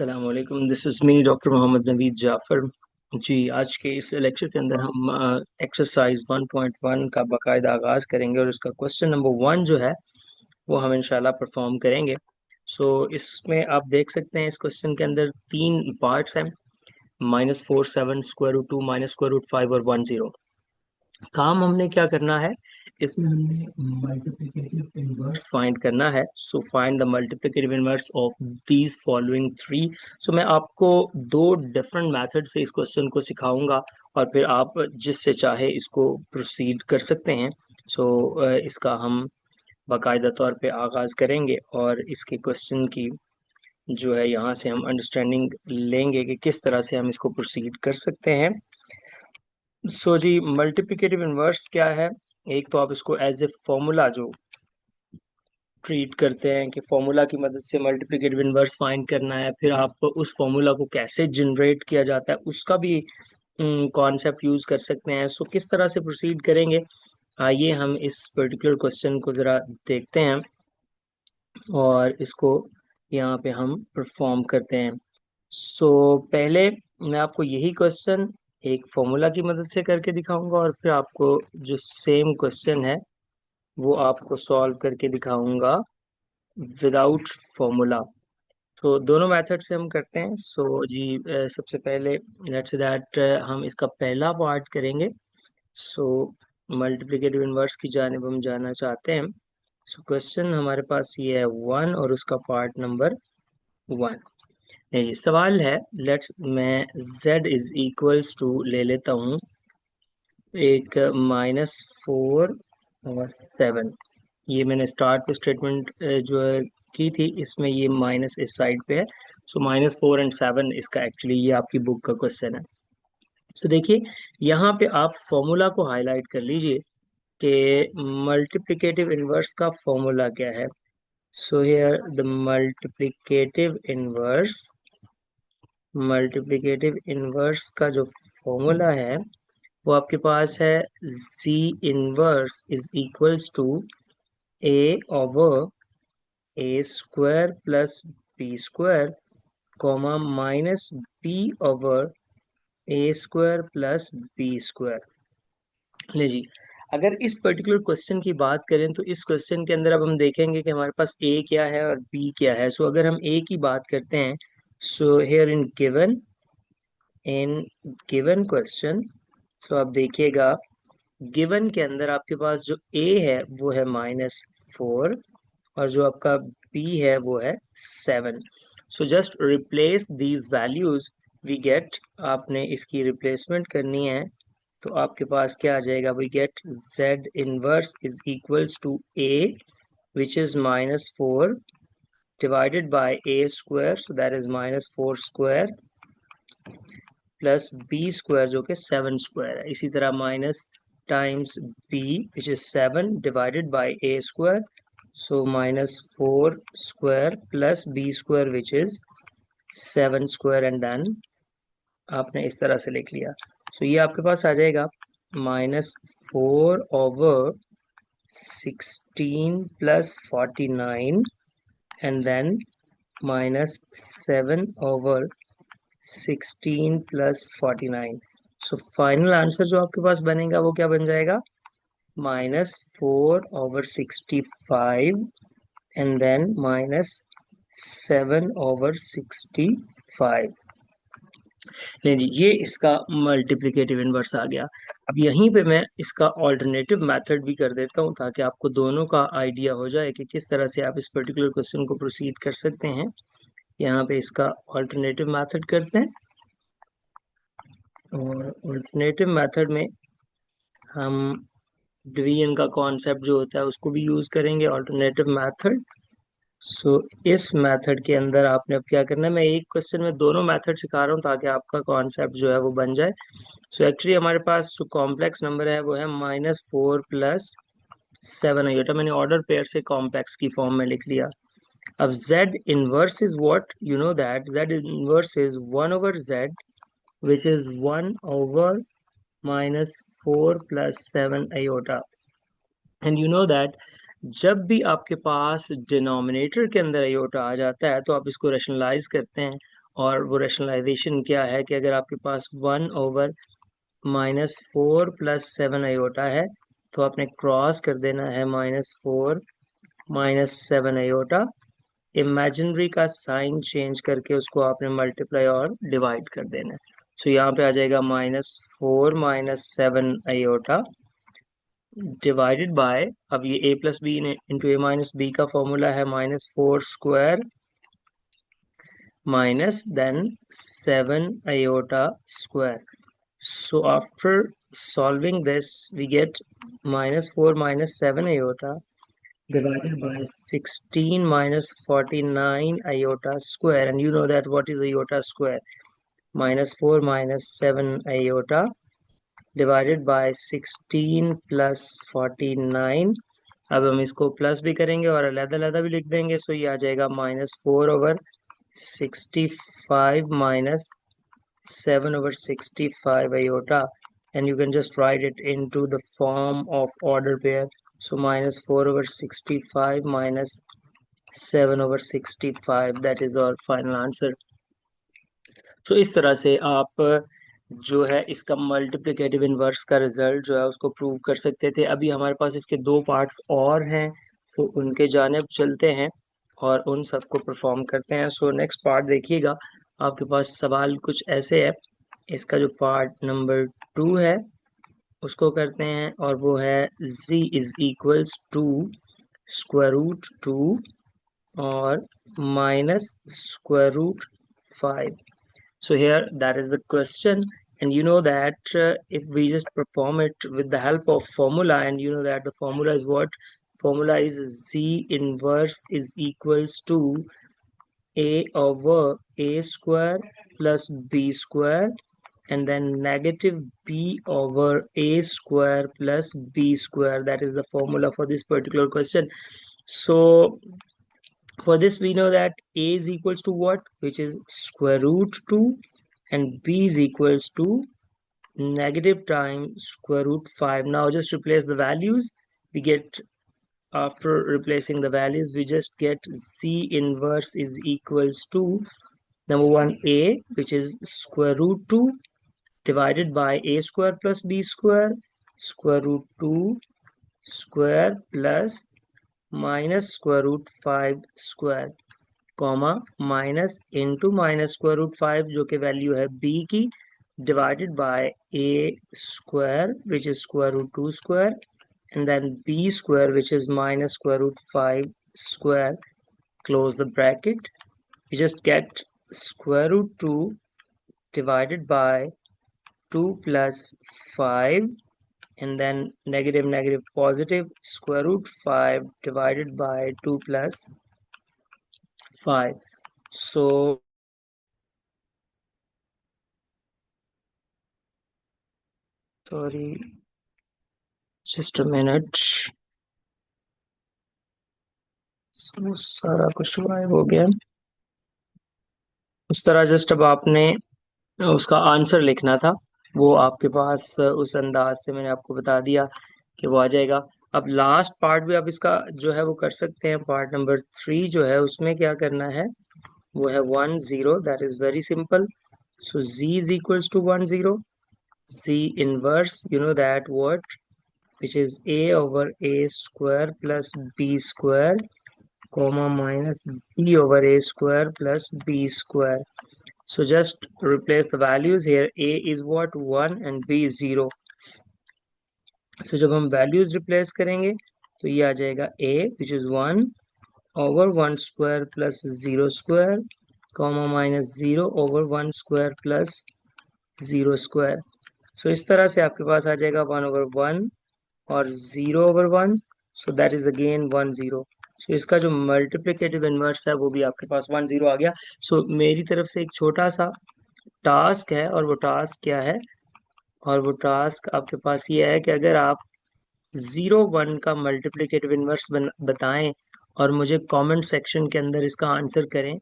अस्सलामुअलैकुम, this is me doctor Mohammad Naveed Jafar. जी, आज के इस लेक्चर के अंदर हम एक्सरसाइज 1.1 का बाकायदा आगाज़ करेंगे और इसका क्वेश्चन नंबर 1 जो है वो हम इंशाल्लाह परफॉर्म करेंगे। इसमें आप देख सकते हैं इस क्वेश्चन के अंदर तीन पार्ट्स हैं। -4, 7, स्क्वायर रूट 2, -√5 और 10। काम हमने क्या करना है, इसमें हमने मल्टीप्लिकेटिव इनवर्स फाइंड करना है। So find the multiplicative inverse of these following three. So मैं आपको दो डिफरेंट मेथड से इस क्वेश्चन को सिखाऊंगा और फिर आप जिससे चाहे इसको प्रोसीड कर सकते हैं। इसका हम बाकायदा तौर पे आगाज़ करेंगे और इसके क्वेश्चन की जो है यहाँ से हम अंडरस्टैंडिंग लेंगे कि किस तरह से हम इसको प्रोसीड कर सकते हैं। जी, मल्टीप्लिकेटिव इनवर्स क्या है? एक तो आप इसको एज ए फॉर्मूला जो ट्रीट करते हैं कि फॉर्मूला की मदद से मल्टीप्लिकेटिव इनवर्स फाइंड करना है, फिर आप उस फॉर्मूला को कैसे जनरेट किया जाता है उसका भी कॉन्सेप्ट यूज कर सकते हैं। किस तरह से प्रोसीड करेंगे, आइए हम इस पर्टिकुलर क्वेश्चन को ज़रा देखते हैं और इसको यहाँ पे हम परफॉर्म करते हैं। पहले मैं आपको यही क्वेश्चन एक फॉर्मूला की मदद से करके दिखाऊंगा और फिर आपको जो सेम क्वेश्चन है वो आपको सॉल्व करके दिखाऊंगा विदाउट फॉर्मूला। दोनों मेथड से हम करते हैं। सबसे पहले लेट्स दैट हम इसका पहला पार्ट करेंगे। सो मल्टीप्लिकेटिव इनवर्स की जानिब हम जाना चाहते हैं। क्वेश्चन हमारे पास ये है 1 और उसका पार्ट नंबर 1। नहीं जी, सवाल है, लेट्स मैं z इज इक्वल्स टू ले लेता हूँ एक -4 और 7। ये मैंने स्टार्ट पे स्टेटमेंट जो है की थी, इसमें ये माइनस इस साइड पे है। -4 एंड 7 इसका एक्चुअली ये आपकी बुक का क्वेश्चन है। देखिए, यहाँ पे आप फॉर्मूला को हाईलाइट कर लीजिए कि मल्टीप्लिकेटिव इनवर्स का फॉर्मूला क्या है। हियर द मल्टीप्लिकेटिव इनवर्स का जो फॉर्मूला है वो आपके पास है z inverse is equals to a over a square plus b square comma minus b over a square plus b square. ले जी, अगर इस पर्टिकुलर क्वेश्चन की बात करें तो इस क्वेश्चन के अंदर अब हम देखेंगे कि हमारे पास a क्या है और b क्या है। अगर हम a की बात करते हैं, हियर इन गिवन क्वेश्चन, आप देखिएगा गिवन के अंदर आपके पास जो a है वो है -4 और जो आपका b है वो है 7। Just replace these values we get, आपने इसकी रिप्लेसमेंट करनी है तो आपके पास क्या आ जाएगा, we get z inverse is equals to a which is -4 divided by a square, that is -4 square plus b square जो कि 7 स्क्वायर है। इसी तरह minus times b which is 7 divided by a square, -4 square plus b square which is 7 square and then आपने इस तरह से लिख लिया। ये आपके पास आ जाएगा -4 over 16 plus 49 and then -7 over 16 plus 49। Final answer जो आपके पास बनेगा वो क्या बन जाएगा, -4 ओवर 65 एंड देन -7 ओवर 65। नहीं जी, ये इसका मल्टीप्लिकेटिव इनवर्स आ गया। अब यहीं पे मैं इसका ऑल्टरनेटिव मेथड भी कर देता हूँ ताकि आपको दोनों का आइडिया हो जाए कि किस तरह से आप इस पर्टिकुलर क्वेश्चन को प्रोसीड कर सकते हैं। यहाँ पे इसका ऑल्टरनेटिव मेथड करते हैं और ऑल्टरनेटिव मेथड में हम डिवीजन का कॉन्सेप्ट जो होता है उसको भी यूज करेंगे, ऑल्टरनेटिव मेथड। इस मेथड के अंदर आपने अब क्या करना है, मैं एक क्वेश्चन में दोनों मेथड सिखा रहा हूँ ताकि आपका कॉन्सेप्ट जो है वो बन जाए। एक्चुअली हमारे पास जो कॉम्प्लेक्स नंबर है वो है -4 प्लस 7 आयोटा, मैंने ऑर्डर पेयर से कॉम्प्लेक्स की फॉर्म में लिख लिया। अब z inverse is what, you know that z inverse is 1 over z which is 1 over -4 plus 7 iota, and you know that जब भी आपके पास डिनोमिनेटर के अंदर आयोटा आ जाता है तो आप इसको रेशनलाइज करते हैं और वो रैशनलाइजेशन क्या है कि अगर आपके पास 1/-4 + 7 आयोटा है तो आपने क्रॉस कर देना है -4 - 7 आयोटा। इमेजिनरी का साइन चेंज करके उसको आपने मल्टीप्लाई और डिवाइड कर देना है। सो यहाँ पे आ जाएगा -4 - 7 आयोटा डिवाइडेड बाय, अब ये a+b इंटू a-b का फॉर्मूला है -4 square minus then 7 iota square. So after solving this, we get -4 - 7 iota divided by 16 - 49 iota square. And you know that what is iota square? -4 - 7 iota divided by 16 plus 49. अब हम इसको plus भी करेंगे और अलग-अलग भी लिख देंगे, सो ये आ जाएगा -4/65 minus 7/65 iota, and you can just write it into the form of order pair. So -4/65 minus 7/65, that is our final answer. So इस तरह से आप जो है इसका मल्टीप्लिकेटिव इनवर्स का रिजल्ट जो है उसको प्रूव कर सकते थे। अभी हमारे पास इसके दो पार्ट और हैं, तो उनके जानिब चलते हैं और उन सबको परफॉर्म करते हैं। सो नेक्स्ट पार्ट देखिएगा, आपके पास सवाल कुछ ऐसे है। इसका जो पार्ट नंबर 2 है उसको करते हैं, और वो है z इज इक्वल्स टू √2 और -√5. So here that is the question, and you know that if we just perform it with the help of formula, and you know that the formula is what? Formula is z inverse is equals to a over a square plus b square, and then negative b over a square plus b square. That is the formula for this particular question. So for this we know that a is equals to what, which is √2, and b is equals to negative times √5. Now just replace the values. We get, after replacing the values, we just get z inverse is equals to number one a, which is √2 divided by a square plus b square, √2 square plus minus √5 square, comma minus into -√5 जो कि value है b की, divided by a square which is √2 square, and then b square which is -√5 square, close the bracket. You just get √2 divided by 2 plus 5, and then negative negative positive, √5 divided by 2 plus 5. So sorry, just a minute. So, सारा कुछ गायब हो गया। उस तरह just अब आपने उसका आंसर लिखना था, वो आपके पास उस अंदाज से मैंने आपको बता दिया कि वो आ जाएगा। अब लास्ट पार्ट भी आप इसका जो है वो कर सकते हैं। पार्ट नंबर 3 जो है उसमें क्या करना है, वो है 1 0। That is very simple. So z is equals to 1 0, z inverse, you know that what, which is a over a square plus b square, comma minus b over a square plus b square. So just replace the values here. A is what, 1, and b is 0. So जब हम values replace करेंगे तो ये आ जाएगा a which is 1 over 1 square plus 0 square, comma minus 0 over 1 square plus 0 square. So इस तरह से आपके पास आ जाएगा 1/1 और 0/1, so that is again 1 0. So इसका जो मल्टीप्लिकेटिव इनवर्स है वो भी आपके पास 1 0 आ गया। So मेरी तरफ से एक छोटा सा टास्क है, और वो टास्क क्या है, और वो टास्क आपके पास ये है कि अगर आप 0 1 का मल्टीप्लिकेटिव इनवर्स बताएं और मुझे कमेंट सेक्शन के अंदर इसका आंसर करें।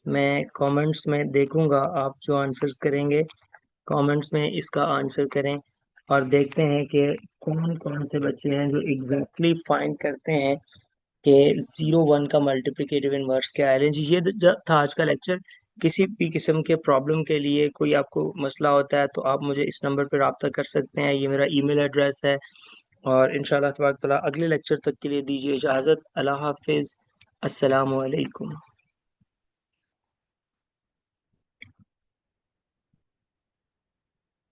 मैं कमेंट्स में देखूंगा आप जो आंसर्स करेंगे, कमेंट्स में इसका आंसर करें, और देखते हैं कि कौन कौन से बच्चे हैं जो एग्जैक्टली फाइंड करते हैं कि 0 1 का मल्टीप्लिकेटिव इनवर्स क्या है। जी, ये था आज का लेक्चर। किसी भी किस्म के प्रॉब्लम के लिए कोई आपको मसला होता है तो आप मुझे इस नंबर पर रब्ता कर सकते हैं। ये मेरा ईमेल एड्रेस है। और इंशाल्लाह तबारक तआला अगले लेक्चर तक के लिए दीजिए इजाज़त। अल्लाह हाफिज़। अस्सलामु अलैकुम।